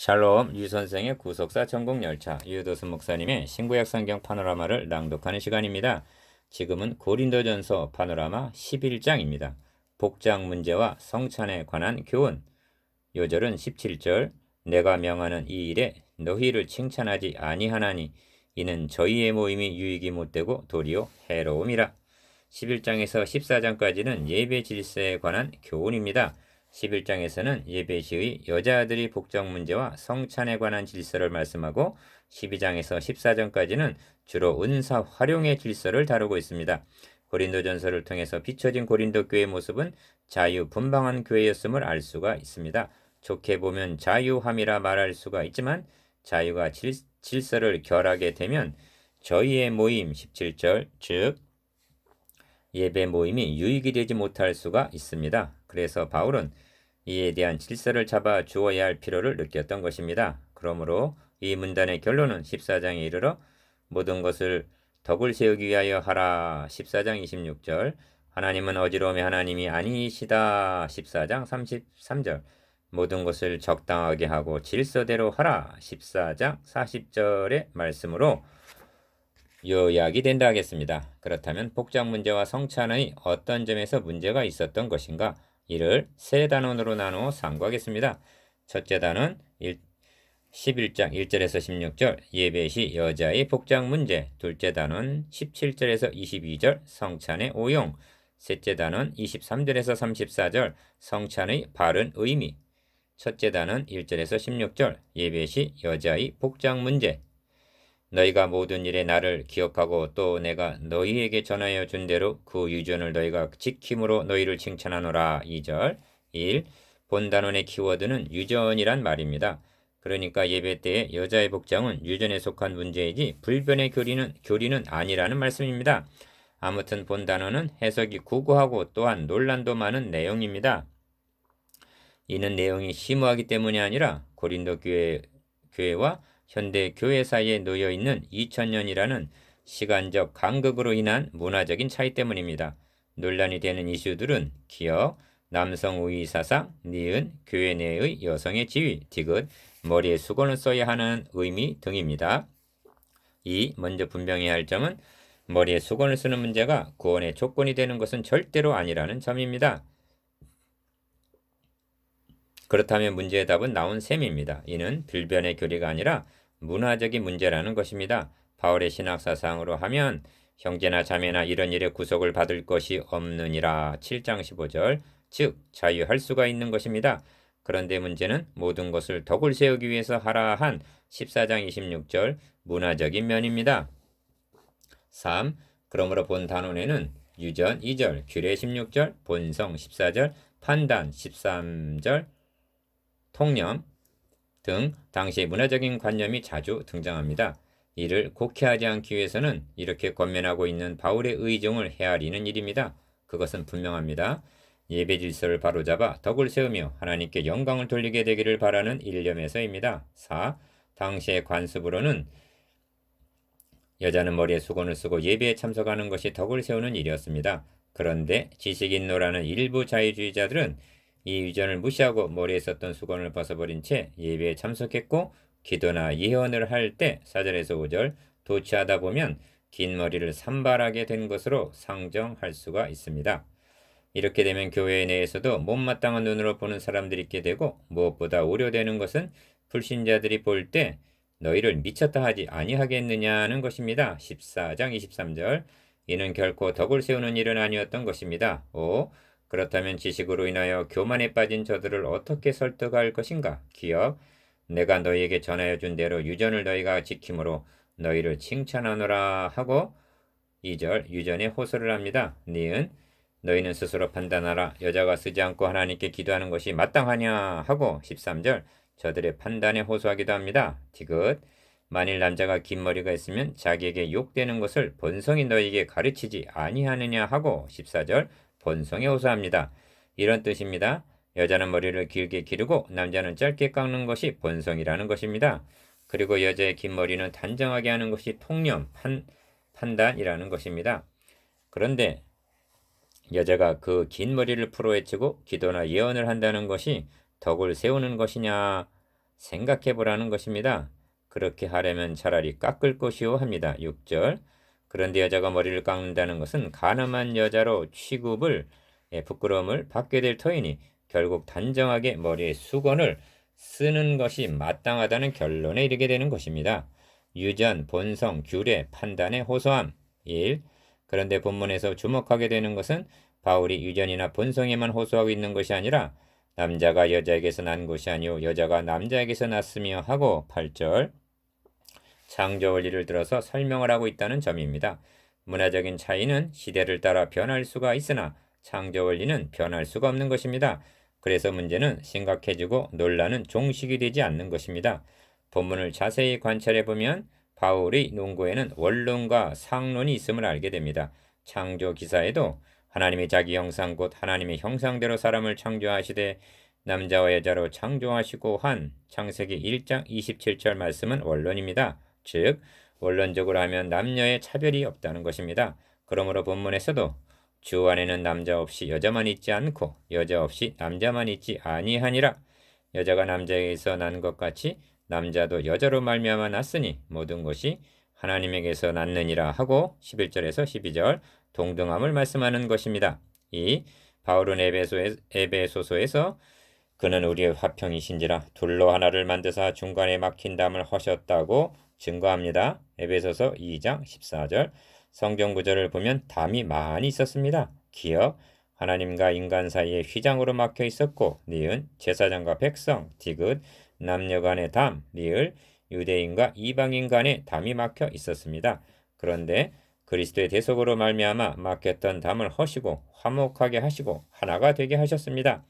샬롬 유선생의 구속사 천국열차 유도수 목사님의 신구약 성경 파노라마를 낭독하는 시간입니다. 지금은 고린도전서 파노라마 11장입니다. 복장 문제와 성찬에 관한 교훈. 요절은 17절 내가 명하는 이 일에 너희를 칭찬하지 아니하나니 이는 저희의 모임이 유익이 못되고 도리어 해로움이라. 11장에서 14장까지는 예배 질서에 관한 교훈입니다. 11장에서는 예배 시의 여자들이 복장 문제와 성찬에 관한 질서를 말씀하고 12장에서 14장까지는 주로 은사 활용의 질서를 다루고 있습니다. 고린도전서를 통해서 비춰진 고린도 교회의 모습은 자유분방한 교회였음을 알 수가 있습니다. 좋게 보면 자유함이라 말할 수가 있지만 자유가 질서를 결하게 되면 저희의 모임 17절 즉 예배 모임이 유익이 되지 못할 수가 있습니다. 그래서 바울은 이에 대한 질서를 잡아 주어야 할 필요를 느꼈던 것입니다. 그러므로 이 문단의 결론은 14장에 이르러 모든 것을 덕을 세우기 위하여 하라 14장 26절 하나님은 어지러움의 하나님이 아니시다 14장 33절 모든 것을 적당하게 하고 질서대로 하라 14장 40절의 말씀으로 요약이 된다 하겠습니다. 그렇다면 복장 문제와 성찬의 어떤 점에서 문제가 있었던 것인가? 이를 세 단원으로 나누어 상고하겠습니다. 첫째 단원 11장 1절에서 16절 예배 시 여자의 복장 문제. 둘째 단원 17절에서 22절 성찬의 오용. 셋째 단원 23절에서 34절 성찬의 바른 의미. 첫째 단원 1절에서 16절 예배 시 여자의 복장 문제. 너희가 모든 일에 나를 기억하고 또 내가 너희에게 전하여 준 대로 그 유전을 너희가 지킴으로 너희를 칭찬하노라. 2절 1. 본단원의 키워드는 유전이란 말입니다. 그러니까 예배 때의 여자의 복장은 유전에 속한 문제이지 불변의 교리는 아니라는 말씀입니다. 아무튼 본단원은 해석이 구구하고 또한 논란도 많은 내용입니다. 이는 내용이 심오하기 때문이 아니라 고린도 교회와 현대 교회 사이에 놓여 있는 2000년이라는 시간적 간극으로 인한 문화적인 차이 때문입니다. 논란이 되는 이슈들은 기억, 남성 우위 사상, 니은, 교회 내의 여성의 지위, 디귿, 머리에 수건을 써야 하는 의미 등입니다. 먼저 분명해야 할 점은 머리에 수건을 쓰는 문제가 구원의 조건이 되는 것은 절대로 아니라는 점입니다. 그렇다면 문제의 답은 나온 셈입니다. 이는 불변의 교리가 아니라 문화적인 문제라는 것입니다. 바울의 신학사상으로 하면 형제나 자매나 이런 일에 구속을 받을 것이 없느니라 7장 15절 즉 자유할 수가 있는 것입니다. 그런데 문제는 모든 것을 덕을 세우기 위해서 하라 한 14장 26절 문화적인 면입니다. 3. 그러므로 본 단원에는 유전 2절, 규례 16절, 본성 14절, 판단 13절, 통념 등 당시의 문화적인 관념이 자주 등장합니다. 이를 곡해하지 않기 위해서는 이렇게 권면하고 있는 바울의 의중을 헤아리는 일입니다. 그것은 분명합니다. 예배 질서를 바로잡아 덕을 세우며 하나님께 영광을 돌리게 되기를 바라는 일념에서입니다. 4. 당시의 관습으로는 여자는 머리에 수건을 쓰고 예배에 참석하는 것이 덕을 세우는 일이었습니다. 그런데 지식인노라는 일부 자유주의자들은 이 유전을 무시하고 머리에 썼던 수건을 벗어버린 채 예배에 참석했고 기도나 예언을 할 때 4절에서 5절 도취하다 보면 긴 머리를 산발하게 된 것으로 상정할 수가 있습니다. 이렇게 되면 교회 내에서도 못마땅한 눈으로 보는 사람들이 있게 되고 무엇보다 우려되는 것은 불신자들이 볼 때 너희를 미쳤다 하지 아니하겠느냐는 것입니다. 14장 23절 이는 결코 덕을 세우는 일은 아니었던 것입니다. 5. 그렇다면 지식으로 인하여 교만에 빠진 저들을 어떻게 설득할 것인가? 기억, 내가 너희에게 전하여 준 대로 유전을 너희가 지킴으로 너희를 칭찬하노라 하고 2절 유전에 호소를 합니다. 니은 너희는 스스로 판단하라. 여자가 쓰지 않고 하나님께 기도하는 것이 마땅하냐 하고 13절 저들의 판단에 호소하기도 합니다. 디귿 만일 남자가 긴 머리가 있으면 자기에게 욕되는 것을 본성이 너희에게 가르치지 아니하느냐 하고 14절 본성에 호소합니다. 이런 뜻입니다. 여자는 머리를 길게 기르고 남자는 짧게 깎는 것이 본성이라는 것입니다. 그리고 여자의 긴 머리는 단정하게 하는 것이 통념, 판단이라는 것입니다. 그런데 여자가 그 긴 머리를 풀어헤치고 기도나 예언을 한다는 것이 덕을 세우는 것이냐? 생각해 보라는 것입니다. 그렇게 하려면 차라리 깎을 것이요 합니다. 6절. 그런데 여자가 머리를 깎는다는 것은 가늠한 여자로 취급을 부끄러움을 받게 될 터이니 결국 단정하게 머리에 수건을 쓰는 것이 마땅하다는 결론에 이르게 되는 것입니다. 유전, 본성, 규례, 판단의 호소함. 1. 그런데 본문에서 주목하게 되는 것은 바울이 유전이나 본성에만 호소하고 있는 것이 아니라 남자가 여자에게서 난 것이 아니오 여자가 남자에게서 났으며 하고 8절. 창조 원리를 들어서 설명을 하고 있다는 점입니다. 문화적인 차이는 시대를 따라 변할 수가 있으나 창조 원리는 변할 수가 없는 것입니다. 그래서 문제는 심각해지고 논란은 종식이 되지 않는 것입니다. 본문을 자세히 관찰해 보면 바울의 논고에는 원론과 상론이 있음을 알게 됩니다. 창조 기사에도 하나님이 자기 형상 곧 하나님의 형상대로 사람을 창조하시되 남자와 여자로 창조하시고 한 창세기 1장 27절 말씀은 원론입니다. 즉 원론적으로 하면 남녀의 차별이 없다는 것입니다. 그러므로 본문에서도 주 안에는 남자 없이 여자만 있지 않고 여자 없이 남자만 있지 아니하니라. 여자가 남자에게서 난 것 같이 남자도 여자로 말미암아 났으니 모든 것이 하나님에게서 났느니라 하고 11절에서 12절 동등함을 말씀하는 것입니다. 이 바울은 에베소서에서 그는 우리의 화평이신지라 둘로 하나를 만드사 중간에 막힌 담을 허셨다고 증거합니다. 에베소서 2장 14절 성경 구절을 보면 담이 많이 있었습니다. 기억, 하나님과 인간 사이에 휘장으로 막혀 있었고 니은, 제사장과 백성, 디귿, 남녀 간의 담, 리을, 유대인과 이방인 간의 담이 막혀 있었습니다. 그런데 그리스도의 대속으로 말미암아 막혔던 담을 허시고 화목하게 하시고 하나가 되게 하셨습니다.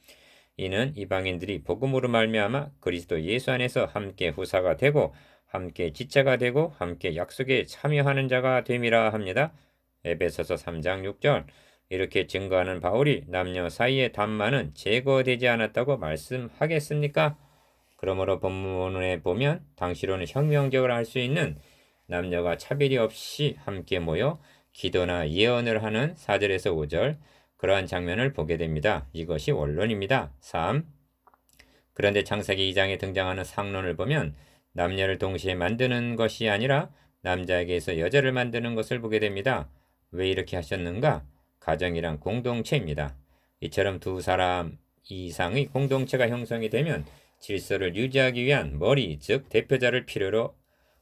이는 이방인들이 복음으로 말미암아 그리스도 예수 안에서 함께 후사가 되고 함께 지체가 되고 함께 약속에 참여하는 자가 됨이라 합니다. 에베소서 3장 6절 이렇게 증거하는 바울이 남녀 사이의 담만은 제거되지 않았다고 말씀하겠습니까? 그러므로 본문에 보면 당시로는 혁명적으로 할 수 있는 남녀가 차별이 없이 함께 모여 기도나 예언을 하는 4절에서 5절 그러한 장면을 보게 됩니다. 이것이 원론입니다. 3. 그런데 창세기 2장에 등장하는 상론을 보면 남녀를 동시에 만드는 것이 아니라 남자에게서 여자를 만드는 것을 보게 됩니다. 왜 이렇게 하셨는가? 가정이란 공동체입니다. 이처럼 두 사람 이상의 공동체가 형성이 되면 질서를 유지하기 위한 머리, 즉 대표자를 필요로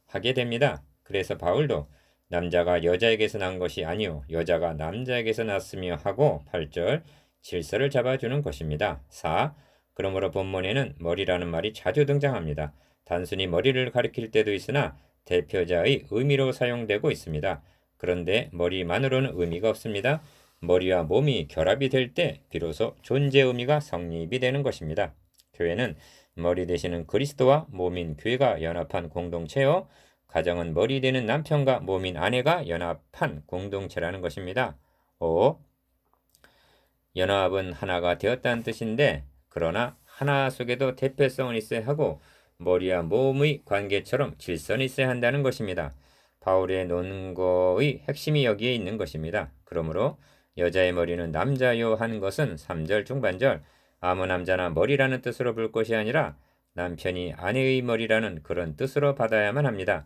하게 됩니다. 그래서 바울도 남자가 여자에게서 난 것이 아니요 여자가 남자에게서 났으며 하고 8절 질서를 잡아주는 것입니다. 4. 그러므로 본문에는 머리라는 말이 자주 등장합니다. 단순히 머리를 가리킬 때도 있으나 대표자의 의미로 사용되고 있습니다. 그런데 머리만으로는 의미가 없습니다. 머리와 몸이 결합이 될 때 비로소 존재 의미가 성립이 되는 것입니다. 교회는 머리 되시는 그리스도와 몸인 교회가 연합한 공동체요. 가정은 머리 되는 남편과 몸인 아내가 연합한 공동체라는 것입니다. 5. 연합은 하나가 되었다는 뜻인데 그러나 하나 속에도 대표성은 있어야 하고 머리와 몸의 관계처럼 질서는 있어야 한다는 것입니다. 바울의 논거의 핵심이 여기에 있는 것입니다. 그러므로 여자의 머리는 남자요 하는 것은 3절 중반절 아무 남자나 머리라는 뜻으로 볼 것이 아니라 남편이 아내의 머리라는 그런 뜻으로 받아야만 합니다.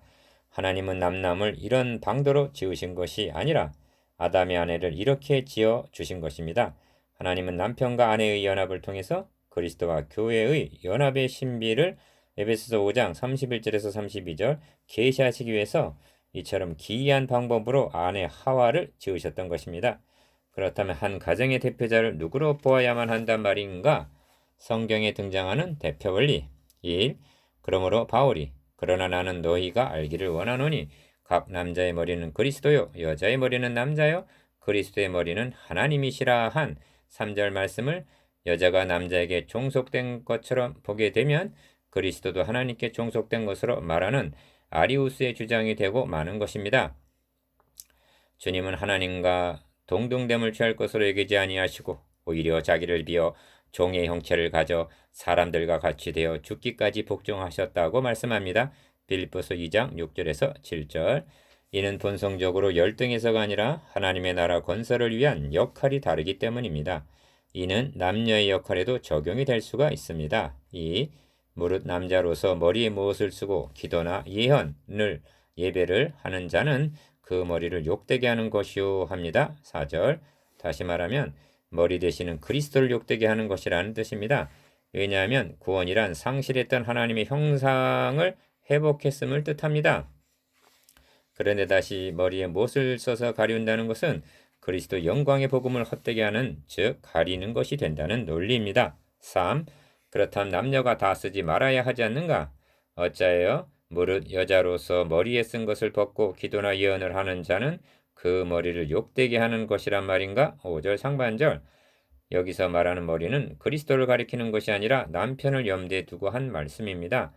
하나님은 남남을 이런 방도로 지으신 것이 아니라 아담의 아내를 이렇게 지어 주신 것입니다. 하나님은 남편과 아내의 연합을 통해서 그리스도와 교회의 연합의 신비를 에베소서 5장 31절에서 32절 계시하시기 위해서 이처럼 기이한 방법으로 아내 하와를 지으셨던 것입니다. 그렇다면 한 가정의 대표자를 누구로 보아야만 한단 말인가? 성경에 등장하는 대표 원리 1. 그러므로 바울이 그러나 나는 너희가 알기를 원하노니 각 남자의 머리는 그리스도요 여자의 머리는 남자요 그리스도의 머리는 하나님이시라 한 3절 말씀을 여자가 남자에게 종속된 것처럼 보게 되면 그리스도도 하나님께 종속된 것으로 말하는 아리우스의 주장이 되고 마는 것입니다. 주님은 하나님과 동등됨을 취할 것으로 여기지 아니하시고 오히려 자기를 비어 종의 형체를 가져 사람들과 같이 되어 죽기까지 복종하셨다고 말씀합니다. 빌립보서 2장 6절에서 7절 이는 본성적으로 열등해서가 아니라 하나님의 나라 건설을 위한 역할이 다르기 때문입니다. 이는 남녀의 역할에도 적용이 될 수가 있습니다. 2. 무릇 남자로서 머리에 무엇을 쓰고 기도나 예배를 하는 자는 그 머리를 욕되게 하는 것이요 합니다. 4절. 다시 말하면 머리 대신은 그리스도를 욕되게 하는 것이라는 뜻입니다. 왜냐하면 구원이란 상실했던 하나님의 형상을 회복했음을 뜻합니다. 그런데 다시 머리에 못을 써서 가리운다는 것은 그리스도 영광의 복음을 헛되게 하는, 즉 가리는 것이 된다는 논리입니다. 3. 그렇다면 남녀가 다 쓰지 말아야 하지 않는가? 어짜예요? 무릇 여자로서 머리에 쓴 것을 벗고 기도나 예언을 하는 자는 그 머리를 욕되게 하는 것이란 말인가? 5절 상반절. 여기서 말하는 머리는 그리스도를 가리키는 것이 아니라 남편을 염두에 두고 한 말씀입니다.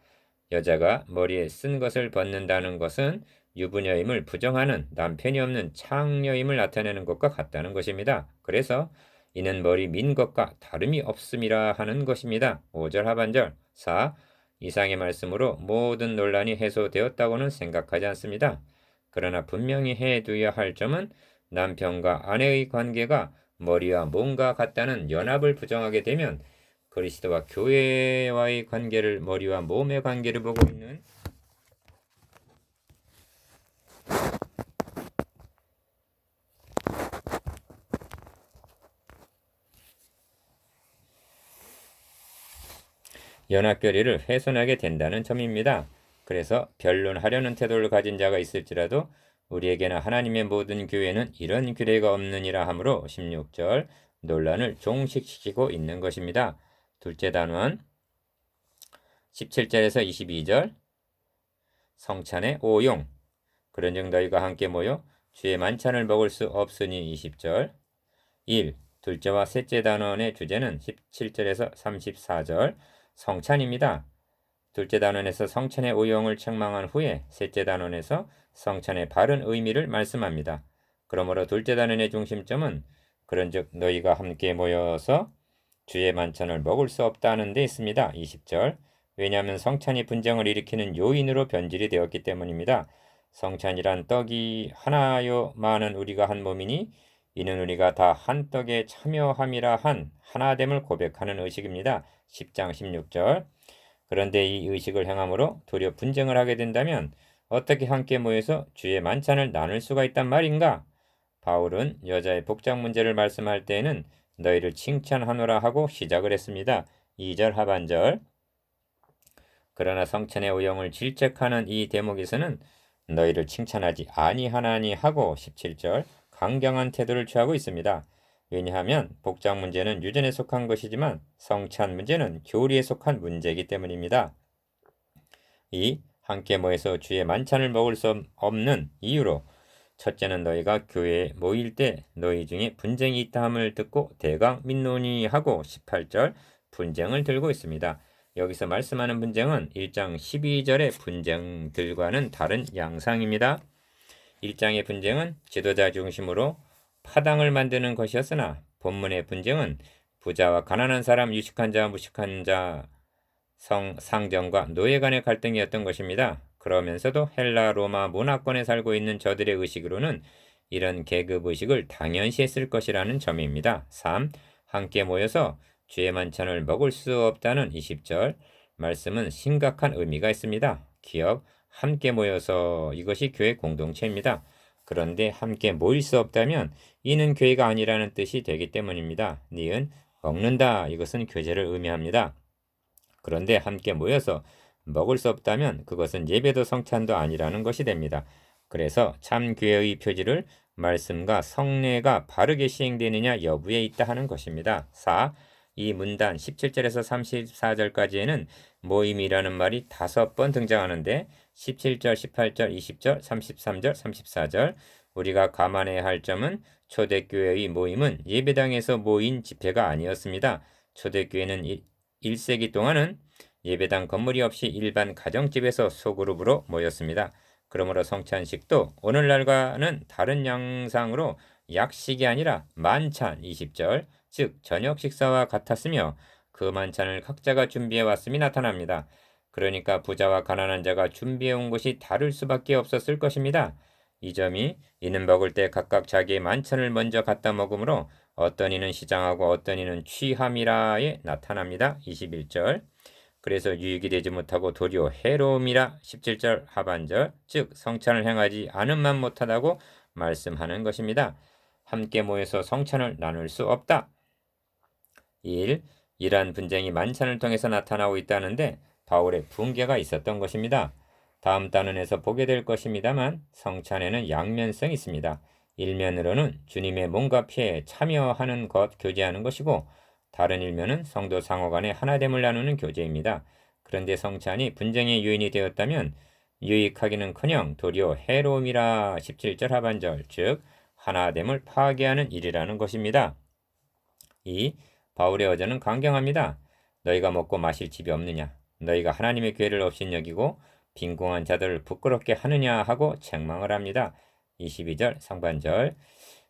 여자가 머리에 쓴 것을 벗는다는 것은 유부녀임을 부정하는, 남편이 없는 창녀임을 나타내는 것과 같다는 것입니다. 그래서 이는 머리 민 것과 다름이 없음이라 하는 것입니다. 5절 하반절. 4. 이상의 말씀으로 모든 논란이 해소되었다고는 생각하지 않습니다. 그러나 분명히 해두어야 할 점은 남편과 아내의 관계가 머리와 몸과 같다는 연합을 부정하게 되면 그리스도와 교회와의 관계를, 머리와 몸의 관계를 보고 있는 연합교리를 훼손하게 된다는 점입니다. 그래서 변론하려는 태도를 가진 자가 있을지라도 우리에게나 하나님의 모든 교회는 이런 규례가 없느니라 하므로 16절 논란을 종식시키고 있는 것입니다. 둘째 단원 17절에서 22절 성찬의 오용. 그런즉 너희가 함께 모여 주의 만찬을 먹을 수 없으니 20절. 1. 둘째와 셋째 단원의 주제는 17절에서 34절 성찬입니다. 둘째 단원에서 성찬의 오용을 책망한 후에 셋째 단원에서 성찬의 바른 의미를 말씀합니다. 그러므로 둘째 단원의 중심점은 그런즉 너희가 함께 모여서 주의 만찬을 먹을 수 없다는 데 있습니다. 20절. 왜냐하면 성찬이 분쟁을 일으키는 요인으로 변질이 되었기 때문입니다. 성찬이란 떡이 하나요 많은 우리가 한 몸이니 이는 우리가 다 한 떡에 참여함이라 한 하나됨을 고백하는 의식입니다. 10장 16절. 그런데 이 의식을 행함으로 도리어 분쟁을 하게 된다면 어떻게 함께 모여서 주의 만찬을 나눌 수가 있단 말인가? 바울은 여자의 복장 문제를 말씀할 때에는 너희를 칭찬하노라 하고 시작을 했습니다. 2절 하반절. 그러나 성찬의 오용을 질책하는 이 대목에서는 너희를 칭찬하지 아니하나니 하고 17절 강경한 태도를 취하고 있습니다. 왜냐하면 복장 문제는 유전에 속한 것이지만 성찬 문제는 교리에 속한 문제이기 때문입니다. 이 함께 모여서 주의 만찬을 먹을 수 없는 이유로 첫째는 너희가 교회에 모일 때 너희 중에 분쟁이 있다 함을 듣고 대강 민노니 하고 18절 분쟁을 들고 있습니다. 여기서 말씀하는 분쟁은 1장 12절의 분쟁들과는 다른 양상입니다. 1장의 분쟁은 지도자 중심으로 파당을 만드는 것이었으나 본문의 분쟁은 부자와 가난한 사람, 유식한 자, 무식한 자, 상정과 노예 간의 갈등이었던 것입니다. 그러면서도 헬라 로마 문화권에 살고 있는 저들의 의식으로는 이런 계급의식을 당연시했을 것이라는 점입니다. 3. 함께 모여서 주의 만찬을 먹을 수 없다는 20절 말씀은 심각한 의미가 있습니다. 기업, 함께 모여서 이것이 교회 공동체입니다. 그런데 함께 모일 수 없다면 이는 교회가 아니라는 뜻이 되기 때문입니다. 니은 먹는다, 이것은 교제를 의미합니다. 그런데 함께 모여서 먹을 수 없다면 그것은 예배도 성찬도 아니라는 것이 됩니다. 그래서 참 교회의 표지를 말씀과 성례가 바르게 시행되느냐 여부에 있다 하는 것입니다. 4. 이 문단 17절에서 34절까지에는 모임이라는 말이 5번 등장하는데 17절, 18절, 20절, 33절, 34절 우리가 감안해야 할 점은 초대교회의 모임은 예배당에서 모인 집회가 아니었습니다. 초대교회는 1세기 동안은 예배당 건물이 없이 일반 가정집에서 소그룹으로 모였습니다. 그러므로 성찬식도 오늘날과는 다른 양상으로 약식이 아니라 만찬 20절, 즉 저녁 식사와 같았으며 그 만찬을 각자가 준비해 왔음이 나타납니다. 그러니까 부자와 가난한 자가 준비해 온 것이 다를 수밖에 없었을 것입니다. 이 점이 이는 먹을 때 각각 자기의 만찬을 먼저 갖다 먹으므로 어떤 이는 시장하고 어떤 이는 취함이라에 나타납니다. 21절. 그래서 유익이 되지 못하고 도리어 해로움이라 17절 하반절, 즉 성찬을 행하지 않음만 못하다고 말씀하는 것입니다. 함께 모여서 성찬을 나눌 수 없다. 1. 이러한 분쟁이 만찬을 통해서 나타나고 있다는데 바울의 분개가 있었던 것입니다. 다음 단원에서 보게 될 것입니다만 성찬에는 양면성이 있습니다. 일면으로는 주님의 몸과 피에 참여하는 것, 교제하는 것이고 다른 일면은 성도 상호 간의 하나됨을 나누는 교제입니다. 그런데 성찬이 분쟁의 요인이 되었다면 유익하기는커녕 도리어 해로움이라 17절 하반절, 즉 하나됨을 파괴하는 일이라는 것입니다. 2. 바울의 어조는 강경합니다. 너희가 먹고 마실 집이 없느냐? 너희가 하나님의 교회를 업신여기고 빈궁한 자들을 부끄럽게 하느냐 하고 책망을 합니다. 22절 상반절.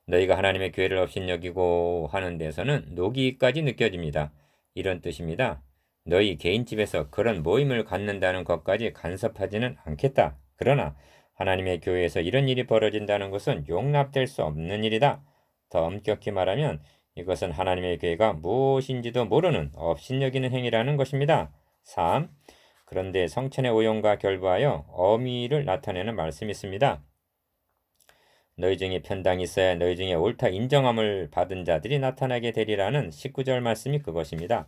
너희가 하나님의 교회를 업신여기고 하는 데서는 노기까지 느껴집니다. 이런 뜻입니다. 너희 개인집에서 그런 모임을 갖는다는 것까지 간섭하지는 않겠다. 그러나 하나님의 교회에서 이런 일이 벌어진다는 것은 용납될 수 없는 일이다. 더 엄격히 말하면 이것은 하나님의 교회가 무엇인지도 모르는 업신여기는 행위라는 것입니다. 3. 그런데 성찬의 오용과 결부하여 엄의를 나타내는 말씀이 있습니다. 너희 중에 편당이 있어야 너희 중에 옳다 인정함을 받은 자들이 나타나게 되리라는 19절 말씀이 그것입니다.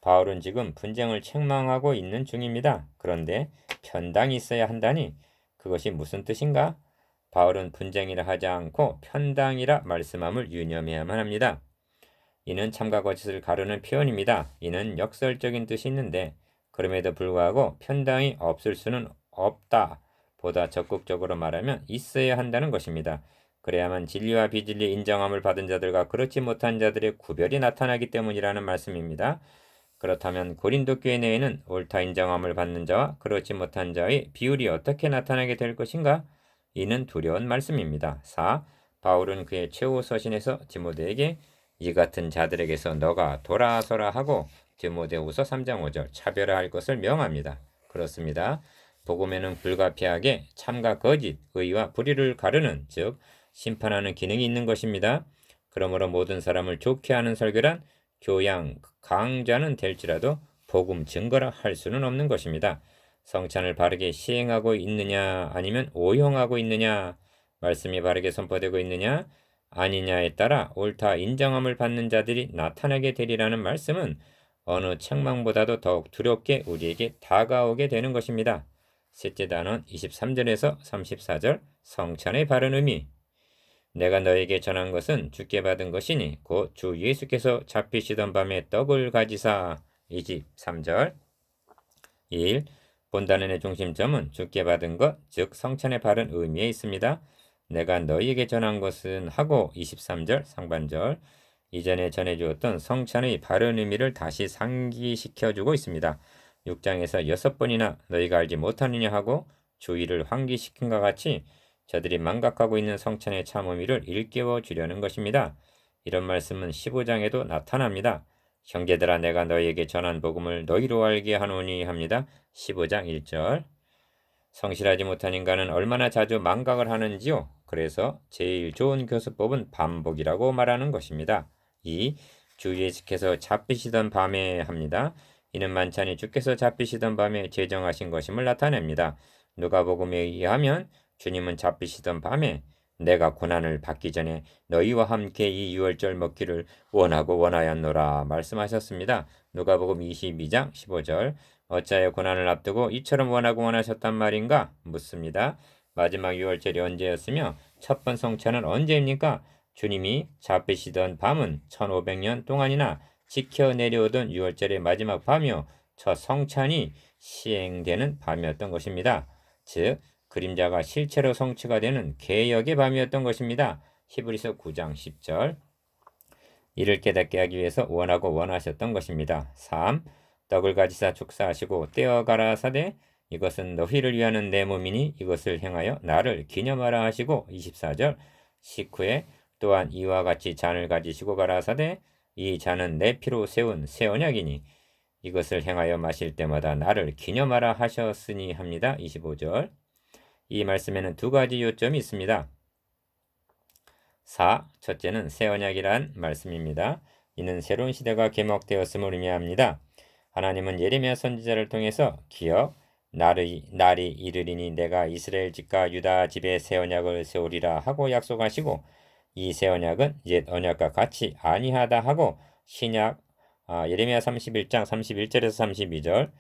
바울은 지금 분쟁을 책망하고 있는 중입니다. 그런데 편당이 있어야 한다니 그것이 무슨 뜻인가? 바울은 분쟁이라 하지 않고 편당이라 말씀함을 유념해야만 합니다. 이는 참과 거짓을 가르는 표현입니다. 이는 역설적인 뜻이 있는데 그럼에도 불구하고 편당이 없을 수는 없다. 보다 적극적으로 말하면 있어야 한다는 것입니다. 그래야만 진리와 비진리의 인정함을 받은 자들과 그렇지 못한 자들의 구별이 나타나기 때문이라는 말씀입니다. 그렇다면 고린도 교회 내에는 옳다 인정함을 받는 자와 그렇지 못한 자의 비율이 어떻게 나타나게 될 것인가? 이는 두려운 말씀입니다. 4. 바울은 그의 최후 서신에서 디모데에게 이 같은 자들에게서 너가 돌아서라 하고 디모데후서 3장 5절 차별화할 것을 명합니다. 그렇습니다. 복음에는 불가피하게 참과 거짓, 의와 불의를 가르는 즉 심판하는 기능이 있는 것입니다. 그러므로 모든 사람을 좋게 하는 설교란 교양, 강좌는 될지라도 복음 증거라 할 수는 없는 것입니다. 성찬을 바르게 시행하고 있느냐 아니면 오용하고 있느냐 말씀이 바르게 선포되고 있느냐 아니냐에 따라 옳다 인정함을 받는 자들이 나타나게 되리라는 말씀은 어느 책망보다도 더욱 두렵게 우리에게 다가오게 되는 것입니다. 셋째 단원 23절에서 34절 성찬의 바른 의미 내가 너에게 전한 것은 주께 받은 것이니 곧 주 예수께서 잡히시던 밤에 떡을 가지사 23절 1. 본단원의 중심점은 주께 받은 것, 즉 성찬의 바른 의미에 있습니다. 내가 너희에게 전한 것은 하고 23절 상반절 이전에 전해주었던 성찬의 바른 의미를 다시 상기시켜주고 있습니다. 6장에서 6번이나 너희가 알지 못하느냐 하고 주의를 환기시킨과 같이 저들이 망각하고 있는 성찬의 참 의미를 일깨워 주려는 것입니다. 이런 말씀은 15장에도 나타납니다. 형제들아 내가 너희에게 전한 복음을 너희로 알게 하노니 합니다. 15장 1절 성실하지 못한 인간은 얼마나 자주 망각을 하는지요. 그래서 제일 좋은 교수법은 반복이라고 말하는 것입니다. 2. 주 예수께서 잡히시던 밤에 합니다. 이는 만찬이 주께서 잡히시던 밤에 제정하신 것임을 나타냅니다. 누가복음에 의하면 주님은 잡히시던 밤에 내가 고난을 받기 전에 너희와 함께 이 유월절 먹기를 원하고 원하였노라 말씀하셨습니다. 누가복음 22장 15절 어찌하여 고난을 앞두고 이처럼 원하고 원하셨단 말인가? 묻습니다. 마지막 유월절이 언제였으며 첫 번 성찬은 언제입니까? 주님이 잡히시던 밤은 1500년 동안이나 지켜 내려오던 유월절의 마지막 밤이요 첫 성찬이 시행되는 밤이었던 것입니다. 즉 그림자가 실체로 성취가 되는 개역의 밤이었던 것입니다. 히브리서 9장 10절 이를 깨닫게 하기 위해서 원하고 원하셨던 것입니다. 3. 떡을 가지사 축사하시고 떼어 가라사대 이것은 너희를 위하는 내 몸이니 이것을 행하여 나를 기념하라 하시고 24절 식후에 또한 이와 같이 잔을 가지시고 가라사대 이 잔은 내 피로 세운 새 언약이니 이것을 행하여 마실 때마다 나를 기념하라 하셨으니 합니다. 25절 이 말씀에는 두 가지 요점이 있습니다. 4. 첫째는 새 언약이란 말씀입니다. 이는 새로운 시대가 개막되었음을 의미합니다. 하나님은 예레미야 선지자를 통해서 기억 날이 이르리니 내가 이스라엘 집과 유다 집에 새 언약을 세우리라 하고 약속하시고 이 새 언약은 옛 언약과 같이 아니하다 하고 신약 예레미야 31장 31절에서 32절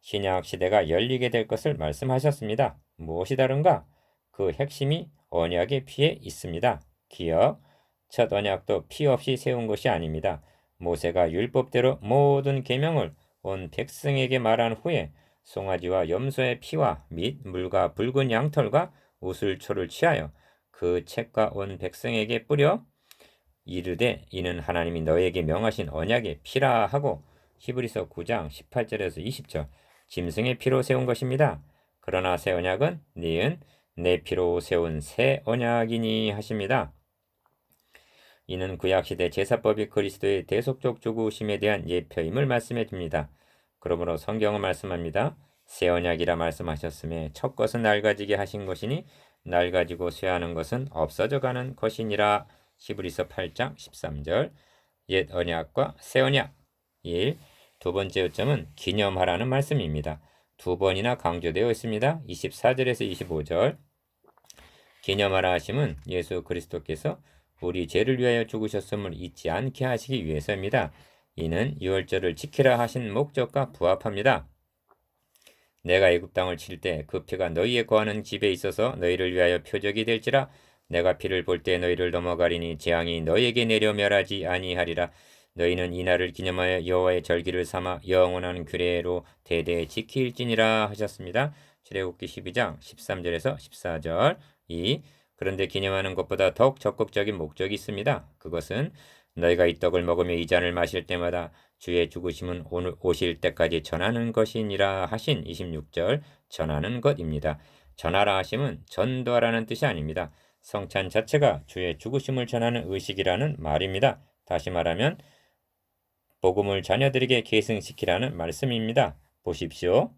신약 시대가 열리게 될 것을 말씀하셨습니다. 무엇이 다른가? 그 핵심이 언약의 피에 있습니다. 기억 첫 언약도 피 없이 세운 것이 아닙니다. 모세가 율법대로 모든 계명을 온 백성에게 말한 후에 송아지와 염소의 피와 및 물과 붉은 양털과 우슬초를 취하여 그 책과 온 백성에게 뿌려 이르되 이는 하나님이 너에게 명하신 언약의 피라 하고 히브리서 9장 18절에서 20절 짐승의 피로 세운 것입니다. 그러나 새 언약은 니은 내 피로 세운 새 언약이니 하십니다. 이는 구약시대 제사법이 그리스도의 대속적 죽으심에 대한 예표임을 말씀해 줍니다. 그러므로 성경은 말씀합니다. 새 언약이라 말씀하셨음에 첫 것은 낡아지게 하신 것이니 낡아지고 쇠하는 것은 없어져 가는 것이니라. 히브리서 8장 13절 옛 언약과 새 언약 1. 두 번째 요점은 기념하라는 말씀입니다. 두 번이나 강조되어 있습니다. 24절에서 25절 기념하라 하심은 예수 그리스도께서 우리 죄를 위하여 죽으셨음을 잊지 않게 하시기 위해서입니다. 이는 유월절을 지키라 하신 목적과 부합합니다. 내가 애굽 땅을 칠 때 그 피가 너희의 거하는 집에 있어서 너희를 위하여 표적이 될지라 내가 피를 볼 때 너희를 넘어가리니 재앙이 너희에게 내려 멸하지 아니하리라. 너희는 이 날을 기념하여 여호와의 절기를 삼아 영원한 규례로 대대 지킬지니라 하셨습니다. 출애굽기 12장 13절에서 14절 2. 그런데 기념하는 것보다 더욱 적극적인 목적이 있습니다. 그것은 너희가 이 떡을 먹으며 이 잔을 마실 때마다 주의 죽으심은 오늘 오실 때까지 전하는 것이니라 하신 26절 전하는 것입니다. 전하라 하심은 전도하라는 뜻이 아닙니다. 성찬 자체가 주의 죽으심을 전하는 의식이라는 말입니다. 다시 말하면 복음을 자녀들에게 계승시키라는 말씀입니다. 보십시오.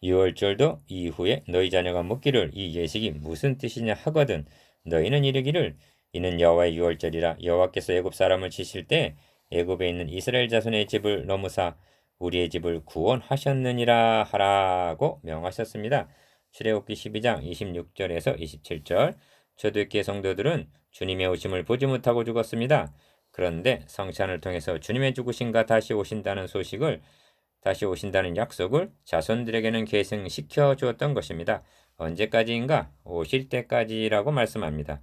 유월절도 이후에 너희 자녀가 묻기를 이 예식이 무슨 뜻이냐 하거든 너희는 이르기를 이는 여호와의 유월절이라 여호와께서 애굽 사람을 치실 때 애굽에 있는 이스라엘 자손의 집을 넘으사 우리의 집을 구원하셨느니라 하라고 명하셨습니다. 출애굽기 12장 26절에서 27절 초대교회 성도들은 주님의 오심을 보지 못하고 죽었습니다. 그런데 성찬을 통해서 주님의 죽으심과 다시 오신다는 약속을 자손들에게는 계승시켜 주었던 것입니다. 언제까지인가? 오실 때까지라고 말씀합니다.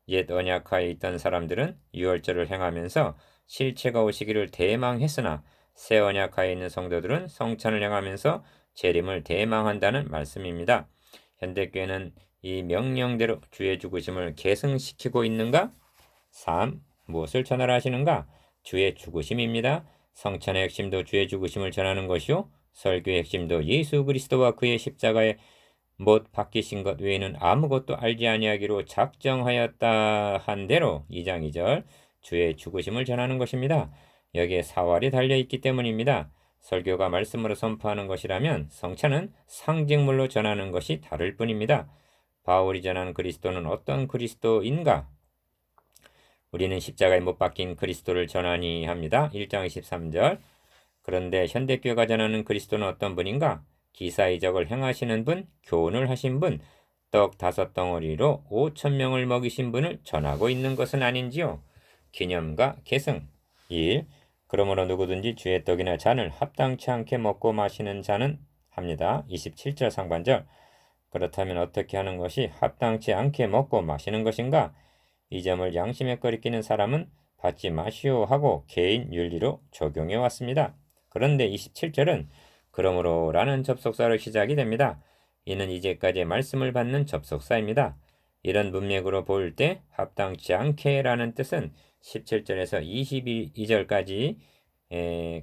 옛 언약하에 있던 사람들은 유월절을 행하면서 실체가 오시기를 대망했으나 새 언약하에 있는 성도들은 성찬을 행하면서 재림을 대망한다는 말씀입니다. 현대교회는 이 명령대로 주의 죽으심을 계승시키고 있는가? 3. 무엇을 전하라 하시는가? 주의 죽으심입니다. 성찬의 핵심도 주의 죽으심을 전하는 것이요 설교의 핵심도 예수 그리스도와 그의 십자가에 못 박히신 것 외에는 아무것도 알지 아니하기로 작정하였다 한 대로 2장 2절 주의 죽으심을 전하는 것입니다. 여기에 사활이 달려있기 때문입니다. 설교가 말씀으로 선포하는 것이라면 성찬은 상징물로 전하는 것이 다를 뿐입니다. 바울이 전하는 그리스도는 어떤 그리스도인가? 우리는 십자가에 못 박힌 그리스도를 전하니 합니다. 1장 23절 그런데 현대교회가 전하는 그리스도는 어떤 분인가? 기사이적을 행하시는 분, 교훈을 하신 분, 떡 5덩어리로 5,000명을 먹이신 분을 전하고 있는 것은 아닌지요? 기념과 계승 1. 그러므로 누구든지 주의 떡이나 잔을 합당치 않게 먹고 마시는 자는 합니다. 27절 상반절 그렇다면 어떻게 하는 것이 합당치 않게 먹고 마시는 것인가? 이 점을 양심에 거리끼는 사람은 받지 마시오 하고 개인 윤리로 적용해 왔습니다. 그런데 27절은 그러므로 라는 접속사로 시작이 됩니다. 이는 이제까지의 말씀을 받는 접속사입니다. 이런 문맥으로 볼 때 합당치 않게 라는 뜻은 17절에서 22절까지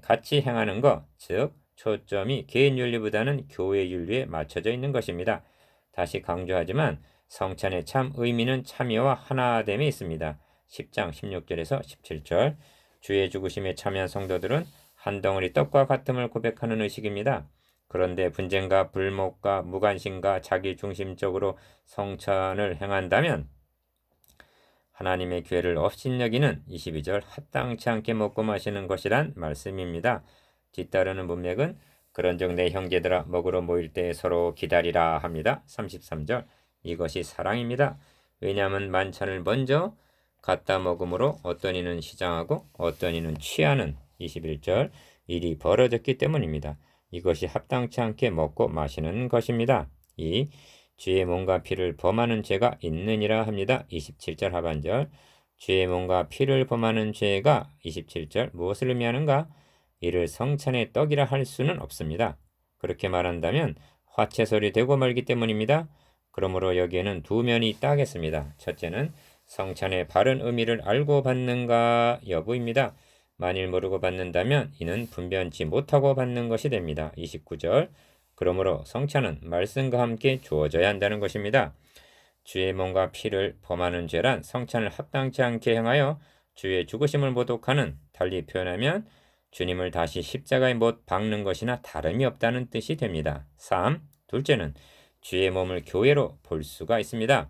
같이 행하는 것, 즉 초점이 개인 윤리보다는 교회 윤리에 맞춰져 있는 것입니다. 다시 강조하지만 성찬의 참 의미는 참여와 하나됨에 있습니다. 10장 16절에서 17절 주의 죽으심에 참여한 성도들은 한 덩어리 떡과 같음을 고백하는 의식입니다. 그런데 분쟁과 불목과 무관심과 자기 중심적으로 성찬을 행한다면 하나님의 교회를 업신여기는 22절 합당치 않게 먹고 마시는 것이란 말씀입니다. 뒤따르는 문맥은 그런즉 내 형제들아 먹으러 모일 때 서로 기다리라 합니다. 33절 이것이 사랑입니다. 왜냐하면 만찬을 먼저 갖다 먹음으로 어떤 이는 시장하고 어떤 이는 취하는 21절 일이 벌어졌기 때문입니다. 이것이 합당치 않게 먹고 마시는 것입니다. 이 주의 몸과 피를 범하는 죄가 있느니라 합니다. 27절 하반절 주의 몸과 피를 범하는 죄가 27절 무엇을 의미하는가? 이를 성찬의 떡이라 할 수는 없습니다. 그렇게 말한다면 화채설이 되고 말기 때문입니다. 그러므로 여기에는 두 면이 있다 하겠습니다. 첫째는 성찬의 바른 의미를 알고 받는가 여부입니다. 만일 모르고 받는다면 이는 분변치 못하고 받는 것이 됩니다. 29절 그러므로 성찬은 말씀과 함께 주어져야 한다는 것입니다. 주의 몸과 피를 범하는 죄란 성찬을 합당치 않게 행하여 주의 죽으심을 모독하는, 달리 표현하면 주님을 다시 십자가에 못 박는 것이나 다름이 없다는 뜻이 됩니다. 3. 둘째는 주의 몸을 교회로 볼 수가 있습니다.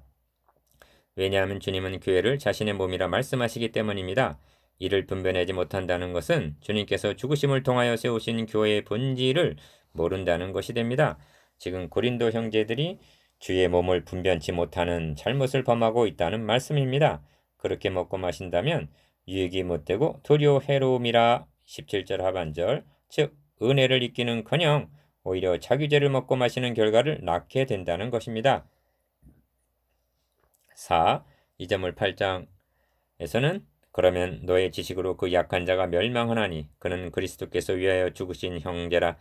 왜냐하면 주님은 교회를 자신의 몸이라 말씀하시기 때문입니다. 이를 분별하지 못한다는 것은 주님께서 죽으심을 통하여 세우신 교회의 본질을 모른다는 것이 됩니다. 지금 고린도 형제들이 주의 몸을 분변치 못하는 잘못을 범하고 있다는 말씀입니다. 그렇게 먹고 마신다면 유익이 못되고 도리어 해로움이라 17절 하반절, 즉 은혜를 잊기는커녕 오히려 자기죄를 먹고 마시는 결과를 낳게 된다는 것입니다. 4. 이 점을 8장에서는 그러면 너의 지식으로 그 약한 자가 멸망하나니 그는 그리스도께서 위하여 죽으신 형제라.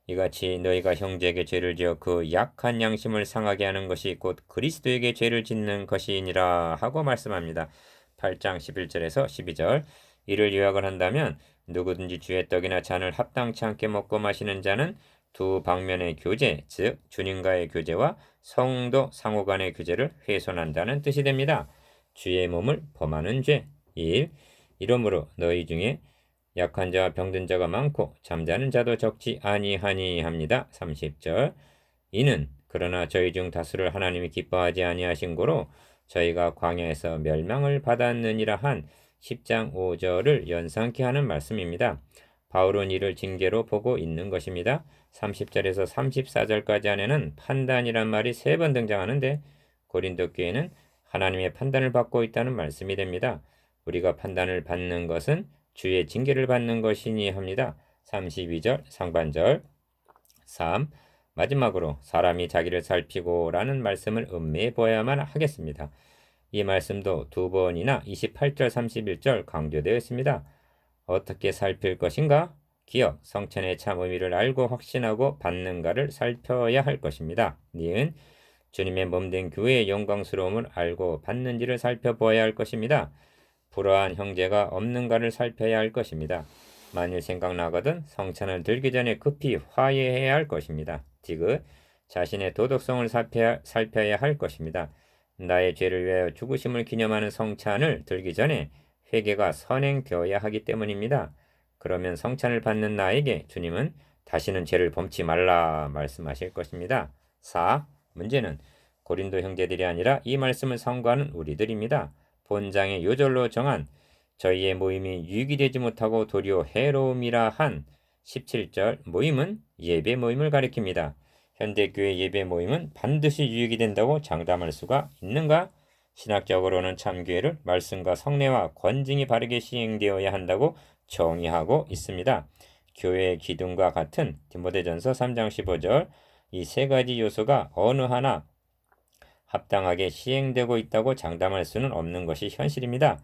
이같이 너희가 형제에게 죄를 지어 그 약한 양심을 상하게 하는 것이 곧 그리스도에게 죄를 짓는 것이니라 하고 말씀합니다. 8장 11절에서 12절 이를 요약을 한다면 누구든지 주의 떡이나 잔을 합당치 않게 먹고 마시는 자는 두 방면의 교제, 즉 주님과의 교제와 성도 상호 간의 교제를 훼손한다는 뜻이 됩니다. 주의 몸을 범하는 죄 1. 이러므로 너희 중에 약한 자와 병든 자가 많고 잠자는 자도 적지 아니하니 합니다. 30절 이는 그러나 저희 중 다수를 하나님이 기뻐하지 아니하신 고로 저희가 광야에서 멸망을 받았느니라 한 10장 5절을 연상케 하는 말씀입니다. 바울은 이를 징계로 보고 있는 것입니다. 30절에서 34절까지 안에는 판단이란 말이 3번 등장하는데 고린도 교회는 하나님의 판단을 받고 있다는 말씀이 됩니다. 우리가 판단을 받는 것은 주의 징계를 받는 것이니 합니다. 32절 상반절 3. 마지막으로 사람이 자기를 살피고 라는 말씀을 음미해 보아야만 하겠습니다. 이 말씀도 2번이나 28절 31절 강조되어 있습니다. 어떻게 살필 것인가? 기억, 성찬의 참 의미를 알고 확신하고 받는가를 살펴야 할 것입니다. 니은 주님의 몸된 교회의 영광스러움을 알고 받는지를 살펴보아야 할 것입니다. 불화한 형제가 없는가를 살펴야 할 것입니다. 만일 생각나거든 성찬을 들기 전에 급히 화해해야 할 것입니다. 디귿 자신의 도덕성을 살펴야 할 것입니다. 나의 죄를 위하여 죽으심을 기념하는 성찬을 들기 전에 회개가 선행되어야 하기 때문입니다. 그러면 성찬을 받는 나에게 주님은 다시는 죄를 범치 말라 말씀하실 것입니다. 4. 문제는 고린도 형제들이 아니라 이 말씀을 상고하는 우리들입니다. 본장의 요절로 정한 저희의 모임이 유익이 되지 못하고 도리어 해로움이라 한 17절 모임은 예배 모임을 가리킵니다. 현대교회 예배 모임은 반드시 유익이 된다고 장담할 수가 있는가? 신학적으로는 참교회를 말씀과 성례와 권징이 바르게 시행되어야 한다고 정의하고 있습니다. 교회의 기둥과 같은 디모데전서 3장 15절 이 3가지 요소가 어느 하나 합당하게 시행되고 있다고 장담할 수는 없는 것이 현실입니다.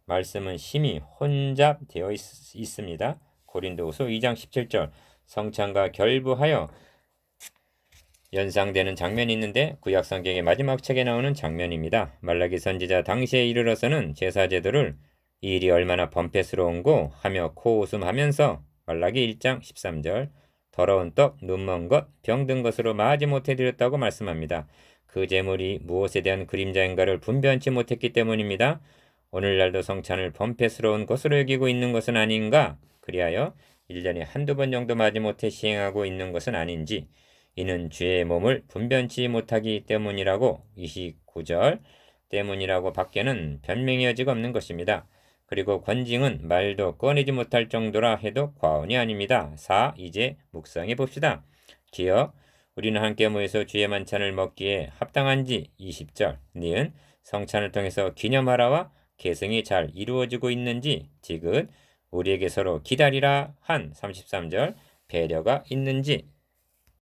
말씀은 심히 혼잡되어 있습니다. 고린도후서 2장 17절 성찬과 결부하여 연상되는 장면이 있는데 구약성경의 마지막 책에 나오는 장면입니다. 말라기 선지자 당시에 이르러서는 제사제도를 이 일이 얼마나 범패스러운고 하며 코웃음하면서 말라기 1장 13절 더러운 떡, 눈먼 것, 병든 것으로 마하지 못해 드렸다고 말씀합니다. 그 제물이 무엇에 대한 그림자인가를 분별치 못했기 때문입니다. 오늘날도 성찬을 범패스러운 것으로 여기고 있는 것은 아닌가? 그리하여 1년에 한두 번 정도 마지못해 시행하고 있는 것은 아닌지 이는 주의 몸을 분변치 못하기 때문이라고 29절 때문이라고 밖에는 변명의 여지가 없는 것입니다. 그리고 권징은 말도 꺼내지 못할 정도라 해도 과언이 아닙니다. 4. 이제 묵상해 봅시다. 기억. 우리는 함께 모여서 주의 만찬을 먹기에 합당한지 20절. 니은 성찬을 통해서 기념하라와 계승이 잘 이루어지고 있는지 지긋 우리에게 서로 기다리라 한 33절. 배려가 있는지